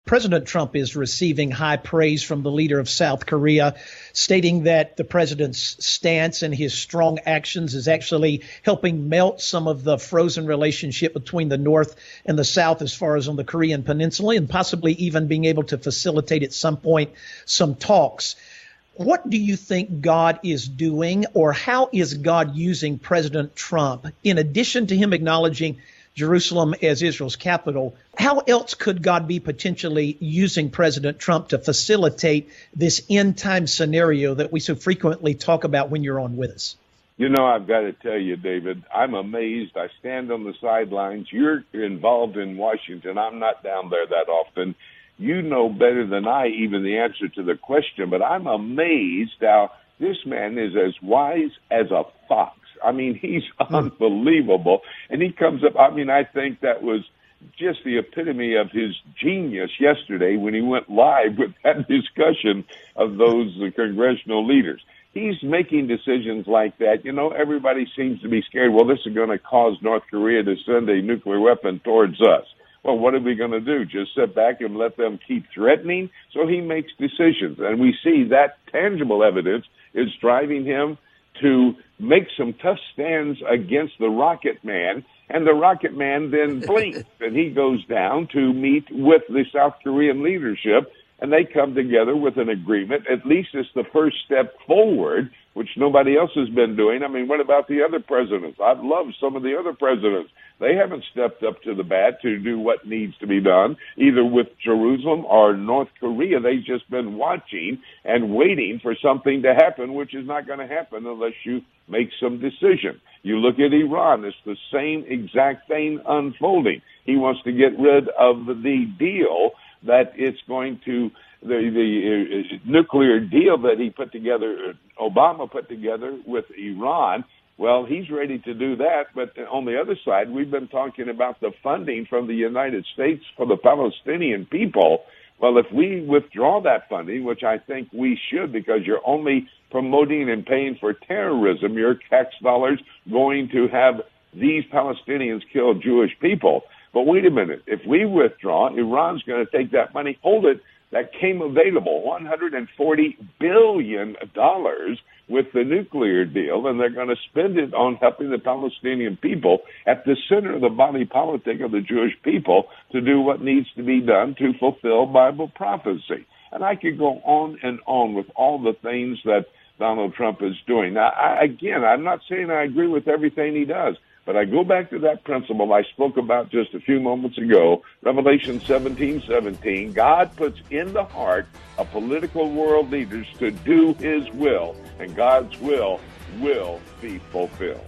President Trump is receiving high praise from the leader of South Korea, stating that the president's stance and his strong actions is actually helping melt some of the frozen relationship between the North and the South as far as on the Korean Peninsula, and possibly even being able to facilitate at some point some talks. What do you think God is doing, or how is God using President Trump, in addition to him acknowledging Jerusalem as Israel's capital? How else could God be potentially using President Trump to facilitate this end time scenario that we so frequently talk about when you're on with us? You know, I've got to tell you, David, I'm amazed. I stand on the sidelines. You're involved in Washington. I'm not down there that often. You know better than I even the answer to the question, but I'm amazed how this man is as wise as a fox. I mean, he's unbelievable. And he comes up, I mean, I think that was just the epitome of his genius yesterday when he went live with that discussion of those congressional leaders. He's making decisions like that. You know, everybody seems to be scared. Well, this is going to cause North Korea to send a nuclear weapon towards us. Well, what are we going to do? Just sit back and let them keep threatening? So he makes decisions. And we see that tangible evidence is driving him to make some tough stands against the Rocket Man, and the Rocket Man then blinks, and he goes down to meet with the South Korean leadership, and they come together with an agreement. At least it's the first step forward, which nobody else has been doing. I mean, what about the other presidents? I've loved some of the other presidents. They haven't stepped up to the bat to do what needs to be done, either with Jerusalem or North Korea. They've just been watching and waiting for something to happen, which is not going to happen unless you make some decision. You look at Iran, it's the same exact thing unfolding. He wants to get rid of the deal that it's going to, the nuclear deal that he put together, Obama put together with Iran. Well, he's ready to do that, but on the other side, we've been talking about the funding from the United States for the Palestinian people. Well, if we withdraw that funding, which I think we should, because you're only promoting and paying for terrorism, your tax dollars going to have these Palestinians kill Jewish people. But wait a minute, if we withdraw, Iran's going to take that money, hold it. That came available, $140 billion with the nuclear deal, and they're going to spend it on helping the Palestinian people at the center of the body politic of the Jewish people to do what needs to be done to fulfill Bible prophecy. And I could go on and on with all the things that Donald Trump is doing. Now, I'm not saying I agree with everything he does, but I go back to that principle I spoke about just a few moments ago, Revelation 17:17. God puts in the heart of political world leaders to do his will, and God's will be fulfilled.